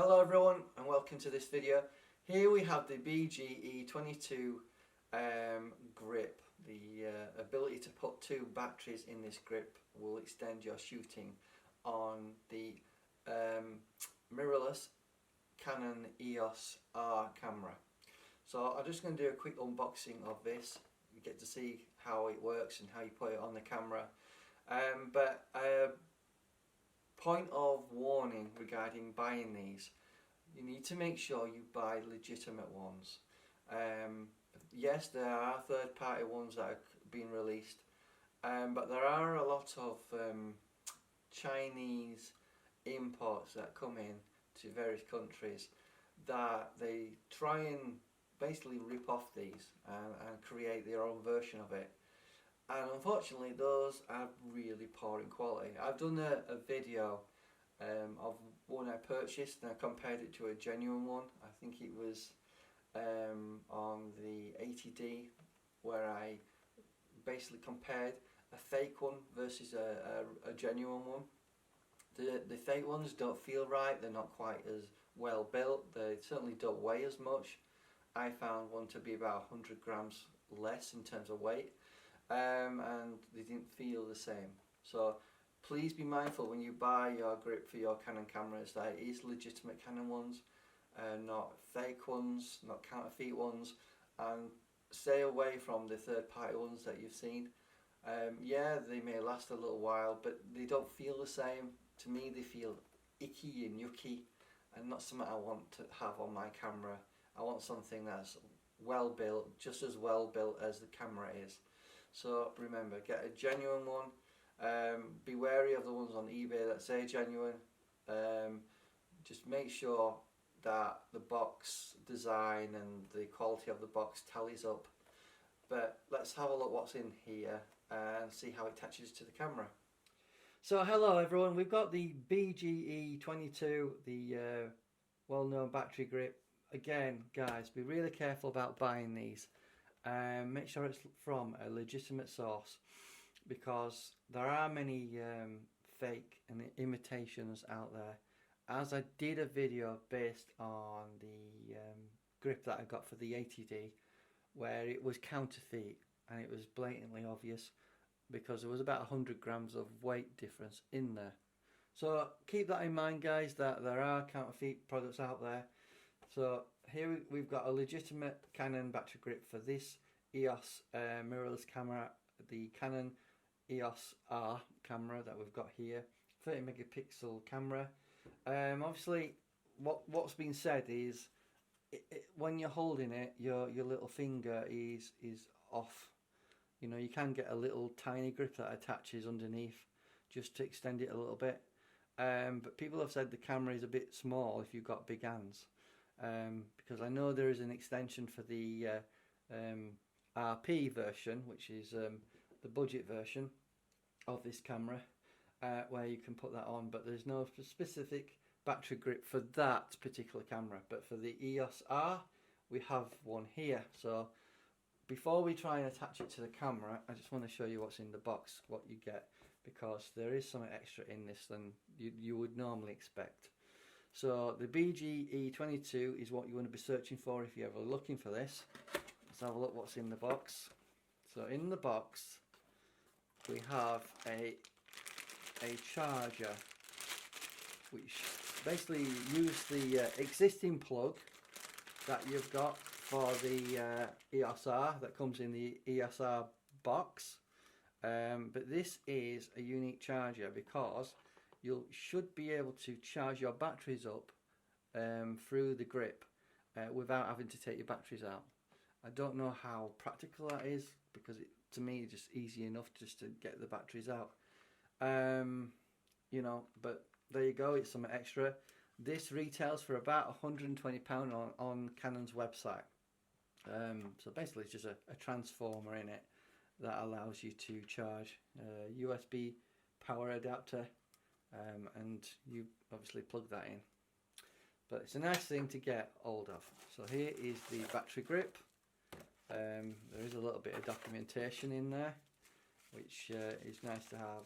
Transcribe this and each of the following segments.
Hello everyone and welcome to this video. Here we have the E22 grip. The ability to put two batteries in this grip will extend your shooting on the mirrorless Canon EOS R camera. So I'm just going to do a quick unboxing of this. You get to see how it works and how you put it on the camera. Point of warning regarding buying these: you need to make sure you buy legitimate ones. Yes, there are third-party ones that are being released, but there are a lot of Chinese imports that come in to various countries that they try and basically rip off these and create their own version of it. And unfortunately those are really poor in quality. I've done a video of one I purchased and I compared it to a genuine one. I think it was on the 80D, where I basically compared a fake one versus a genuine one. The fake ones don't feel right, they're not quite as well built, they certainly don't weigh as much. I found one to be about 100 grams less in terms of weight. And they didn't feel the same. So please be mindful when you buy your grip for your Canon cameras that it is legitimate Canon ones, not fake ones, not counterfeit ones, and stay away from the third-party ones that you've seen. Yeah, they may last a little while, but they don't feel the same. To me they feel icky and yucky, and not something I want to have on my camera. I want something that's well built, just as well built as the camera is. So remember, get a genuine one. Be wary of the ones on eBay that say genuine. Just make sure that the box design and the quality of the box tallies up. But let's have a look what's in here and see how it attaches to the camera. So hello everyone, we've got the E22, the well-known battery grip. Again guys, be really careful about buying these. Make sure it's from a legitimate source, because there are many fake and imitations out there. As I did a video based on the grip that I got for the 80D, where it was counterfeit and it was blatantly obvious because there was about 100 grams of weight difference in there. So keep that in mind guys, that there are counterfeit products out there. So here we've got a legitimate Canon battery grip for this EOS mirrorless camera, the Canon EOS R camera that we've got here, 30 megapixel camera. Obviously what's been said is when you're holding it, your little finger is off. You know, you can get a little tiny grip that attaches underneath just to extend it a little bit. But people have said the camera is a bit small if you've got big hands. Because I know there is an extension for the RP version, which is the budget version of this camera, where you can put that on, but there's no specific battery grip for that particular camera. But for the EOS R we have one here. So before we try and attach it to the camera, I just want to show you what's in the box, what you get, because there is something extra in this than you would normally expect. So the E22 is what you want to be searching for if you're ever looking for this. Let's have a look what's in the box. So in the box we have a charger, which basically use the existing plug that you've got for the EOS R that comes in the EOS R box. But this is a unique charger because you should be able to charge your batteries up through the grip without having to take your batteries out. I don't know how practical that is, because to me it's just easy enough just to get the batteries out. You know, but there you go, it's something extra. This retails for about £120 on Canon's website. So basically it's just a transformer in it that allows you to charge a USB power adapter. And you obviously plug that in, but it's a nice thing to get hold of. So here is the battery grip. There is a little bit of documentation in there, which is nice to have.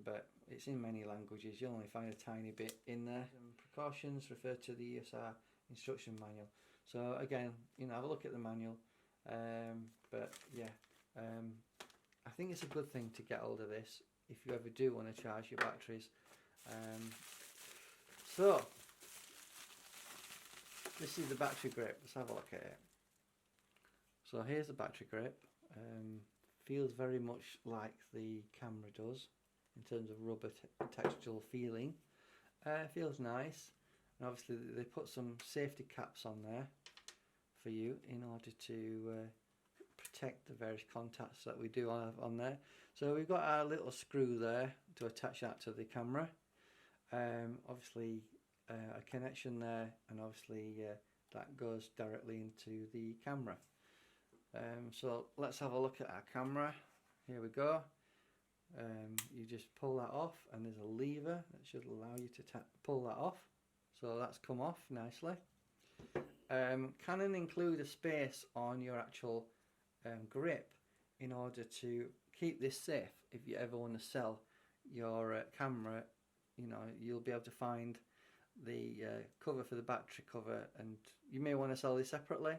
but it's in many languages. You'll only find a tiny bit in there. Precautions refer to the EOS R instruction manual. So again, have a look at the manual. But yeah, I think it's a good thing to get hold of this if you ever do want to charge your batteries. So this is the battery grip. Let's have a look at it. So here's the battery grip. Feels very much like the camera does in terms of rubber textural feeling. Feels nice, and obviously they put some safety caps on there for you in order to protect the various contacts that we do have on there. So we've got our little screw there to attach that to the camera. Obviously a connection there, and obviously that goes directly into the camera. So let's have a look at our camera. Here we go. You just pull that off, and there's a lever that should allow you to pull that off. So that's come off nicely. Canon include a space on your actual grip in order to keep this safe. If you ever want to sell your camera, you'll be able to find the cover for the battery cover, and you may want to sell this separately,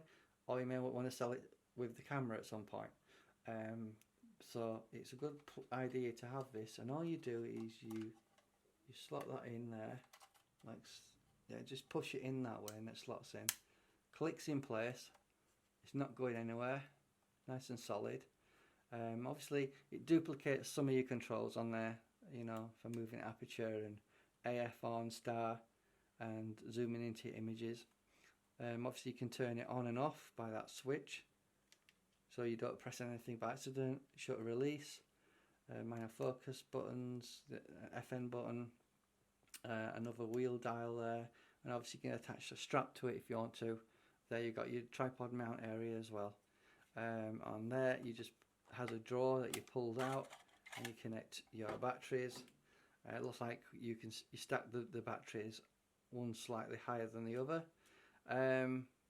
or you may want to sell it with the camera at some point. So it's a good idea to have this, and all you do is you slot that in there, just push it in that way, and it slots in, clicks in place. It's not going anywhere, nice and solid. Obviously it duplicates some of your controls on there, for moving aperture and AF on, star, and zooming into your images. Obviously you can turn it on and off by that switch, so you don't press anything by accident. Shutter release, minor focus buttons, the FN button, another wheel dial there, and obviously you can attach a strap to it if you want to. There you've got your tripod mount area as well. On there you just has a drawer that you pulled out, and you connect your batteries. It looks like you stack the batteries one slightly higher than the other.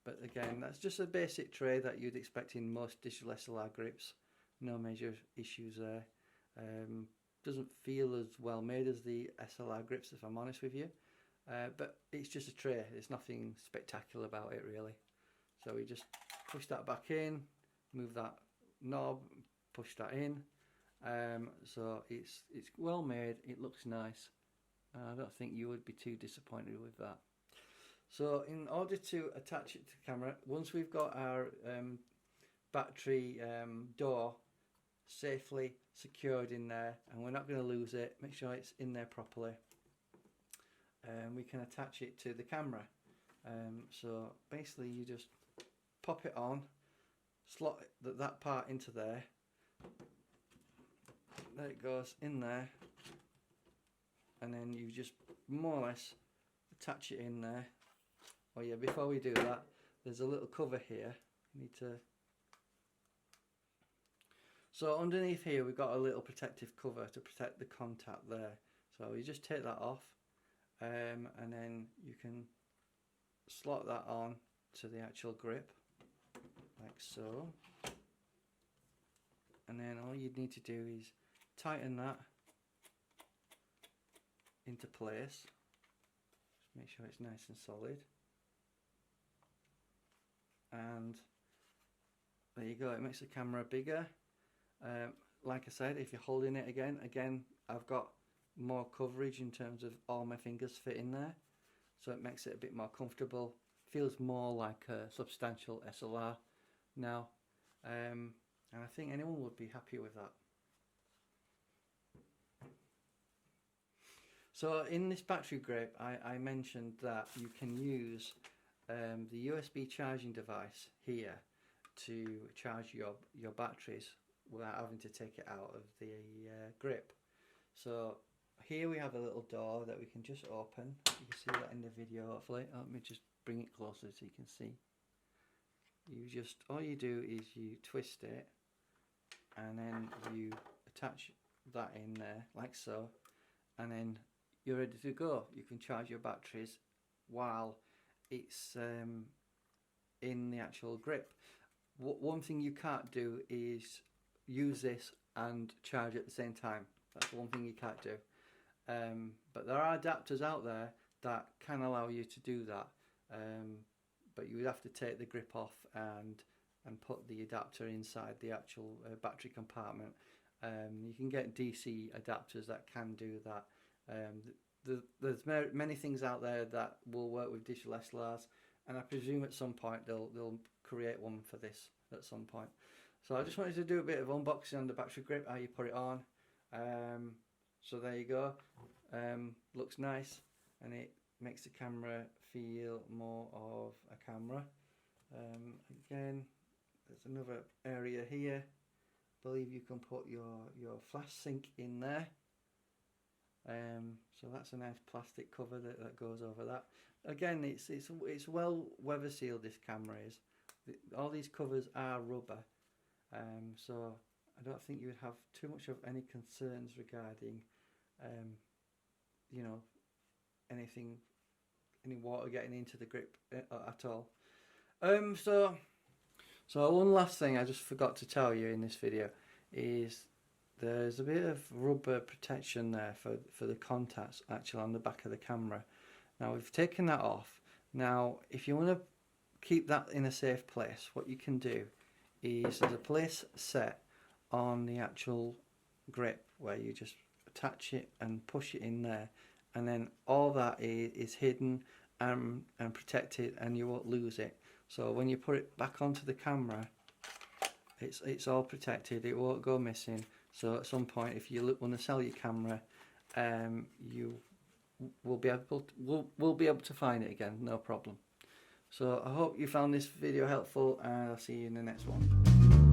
But again, that's just a basic tray that you'd expect in most digital SLR grips. No major issues there. Doesn't feel as well made as the SLR grips, if I'm honest with you. But it's just a tray. There's nothing spectacular about it really. So we just push that back in, move that knob, push that in. So it's well made. It looks nice. I don't think you would be too disappointed with that. So in order to attach it to the camera, once we've got our battery door safely secured in there, and we're not going to lose it, make sure it's in there properly, we can attach it to the camera. So basically you just pop it on, slot that part into there, there it goes in there, and then you just more or less attach it in there. Oh yeah, before we do that, there's a little cover here. You need to. So underneath here we've got a little protective cover to protect the contact there. So you just take that off, and then you can slot that on to the actual grip, like so. And then all you need to do is tighten that into place. Just make sure it's nice and solid. And there you go, it makes the camera bigger. Like I said, if you're holding it again I've got more coverage in terms of all my fingers fit in there, so it makes it a bit more comfortable. Feels more like a substantial SLR now, and I think anyone would be happy with that. So in this battery grip, I mentioned that you can use the USB charging device here to charge your batteries without having to take it out of the grip. So here we have a little door that we can just open. You can see that in the video hopefully. Let me just bring it closer so you can see. All you do is you twist it, and then you attach that in there like so, and then you're ready to go. You can charge your batteries while it's in the actual grip. One thing you can't do is use this and charge at the same time. That's one thing you can't do. But there are adapters out there that can allow you to do that. But you would have to take the grip off and put the adapter inside the actual battery compartment. You can get DC adapters that can do that. There's many things out there that will work with digital SLRs, and I presume at some point they'll create one for this at some point. So I just wanted to do a bit of unboxing on the battery grip, how you put it on. So there you go. Looks nice, and it makes the camera feel more of a camera. Again, there's another area here. I believe you can put your flash sync in there. So that's a nice plastic cover that goes over that. Again, it's well weather sealed, this camera is. All these covers are rubber, so I don't think you would have too much of any concerns regarding you know, any water getting into the grip at all. So one last thing I just forgot to tell you in this video is there's a bit of rubber protection there for the contacts actually on the back of the camera. Now we've taken that off. Now if you want to keep that in a safe place, what you can do is there's a place set on the actual grip where you just attach it and push it in there, and then all that is hidden and protected, and you won't lose it. So when you put it back onto the camera, it's all protected, it won't go missing. So at some point, if you want to sell your camera, you will be able to find it again, no problem. So I hope you found this video helpful, and I'll see you in the next one.